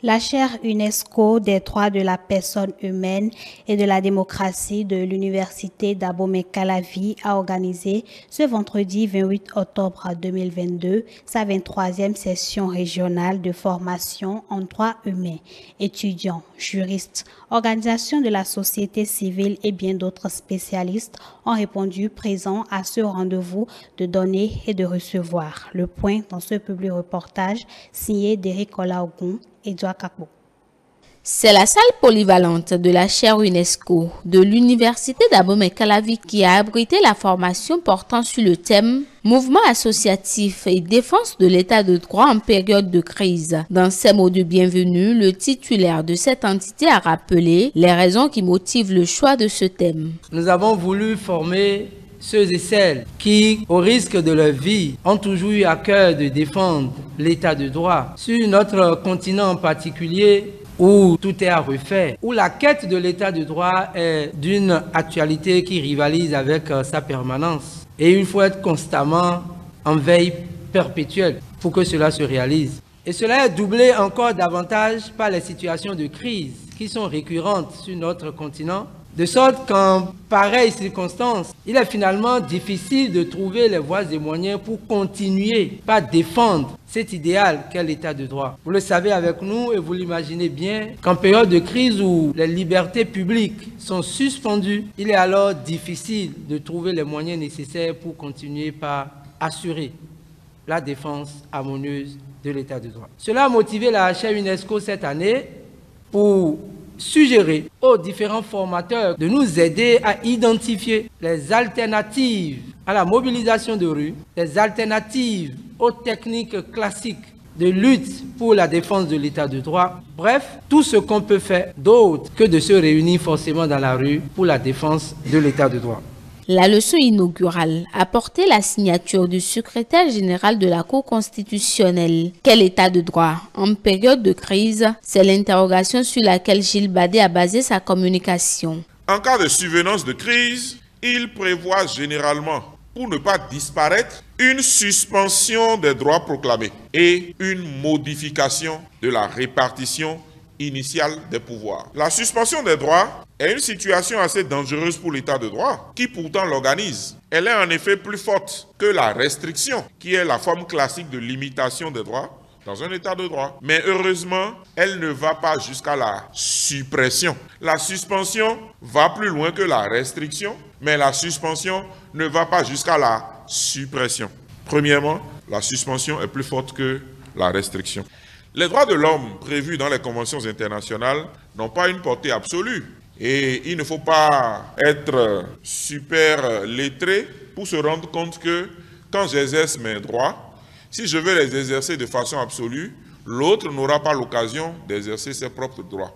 La chaire UNESCO des droits de la personne humaine et de la démocratie de l'Université d'Abomey-Calavi a organisé ce vendredi 28 octobre 2022 sa 23e session régionale de formation en droits humains. Étudiants, juristes, organisations de la société civile et bien d'autres spécialistes ont répondu présents à ce rendez-vous de donner et de recevoir. Le point dans ce public reportage signé d'Éric Olaogun. C'est la salle polyvalente de la chaire UNESCO de l'Université d'Abomey-Calavi qui a abrité la formation portant sur le thème « Mouvement associatif et défense de l'état de droit en période de crise ». Dans ses mots de bienvenue, le titulaire de cette entité a rappelé les raisons qui motivent le choix de ce thème. Nous avons voulu former ceux et celles qui, au risque de leur vie, ont toujours eu à cœur de défendre l'état de droit. Sur notre continent en particulier, où tout est à refaire, où la quête de l'état de droit est d'une actualité qui rivalise avec sa permanence. Et il faut être constamment en veille perpétuelle pour que cela se réalise. Et cela est doublé encore davantage par les situations de crise qui sont récurrentes sur notre continent, de sorte qu'en pareilles circonstances, il est finalement difficile de trouver les voies et moyens pour continuer par défendre cet idéal qu'est l'état de droit. Vous le savez avec nous et vous l'imaginez bien qu'en période de crise où les libertés publiques sont suspendues, il est alors difficile de trouver les moyens nécessaires pour continuer par assurer la défense harmonieuse de l'état de droit. Cela a motivé la chaire UNESCO cette année pour suggérer aux différents formateurs de nous aider à identifier les alternatives à la mobilisation de rue, les alternatives aux techniques classiques de lutte pour la défense de l'état de droit. Bref, tout ce qu'on peut faire d'autre que de se réunir forcément dans la rue pour la défense de l'état de droit. La leçon inaugurale a porté la signature du secrétaire général de la Cour constitutionnelle. Quel état de droit en période de crise? C'est l'interrogation sur laquelle Gilles Badé a basé sa communication. En cas de survenance de crise, il prévoit généralement, pour ne pas disparaître, une suspension des droits proclamés et une modification de la répartition initiale des pouvoirs. La suspension des droits est une situation assez dangereuse pour l'état de droit, qui pourtant l'organise. Elle est en effet plus forte que la restriction, qui est la forme classique de limitation des droits dans un état de droit. Mais heureusement, elle ne va pas jusqu'à la suppression. La suspension va plus loin que la restriction, mais la suspension ne va pas jusqu'à la suppression. Premièrement, la suspension est plus forte que la restriction. Les droits de l'homme prévus dans les conventions internationales n'ont pas une portée absolue. Et il ne faut pas être super lettré pour se rendre compte que quand j'exerce mes droits, si je veux les exercer de façon absolue, l'autre n'aura pas l'occasion d'exercer ses propres droits.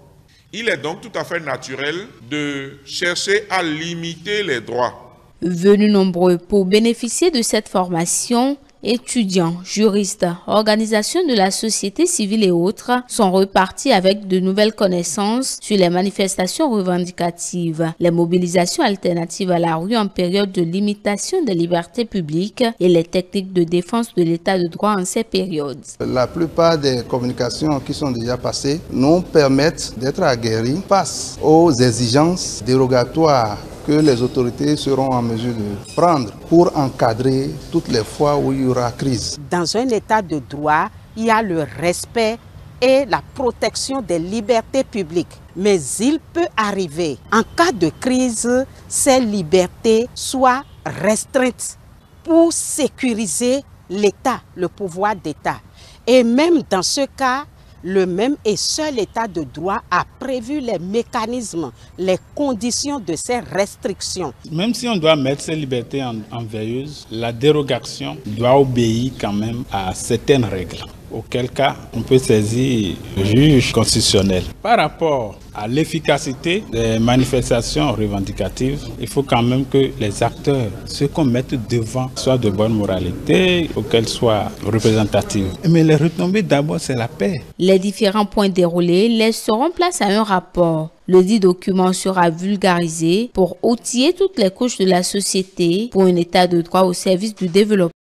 Il est donc tout à fait naturel de chercher à limiter les droits. Venus nombreux pour bénéficier de cette formation, étudiants, juristes, organisations de la société civile et autres sont repartis avec de nouvelles connaissances sur les manifestations revendicatives, les mobilisations alternatives à la rue en période de limitation des libertés publiques et les techniques de défense de l'état de droit en ces périodes. La plupart des communications qui sont déjà passées nous permettent d'être aguerris face aux exigences dérogatoires que les autorités seront en mesure de prendre pour encadrer toutes les fois où il y aura crise. Dans un état de droit, il y a le respect et la protection des libertés publiques. Mais il peut arriver, en cas de crise, ces libertés soient restreintes pour sécuriser l'État, le pouvoir d'État. Et même dans ce cas, le même et seul état de droit a prévu les mécanismes, les conditions de ces restrictions. Même si on doit mettre ces libertés en veilleuse, la dérogation doit obéir quand même à certaines règles. Auquel cas, on peut saisir le juge constitutionnel. Par rapport à l'efficacité des manifestations revendicatives, il faut quand même que les acteurs, ceux qu'on mette devant, soient de bonne moralité ou qu'elles soient représentatives. Mais les retombées d'abord, c'est la paix. Les différents points déroulés laisseront place à un rapport. Le dit document sera vulgarisé pour outiller toutes les couches de la société pour un état de droit au service du développement.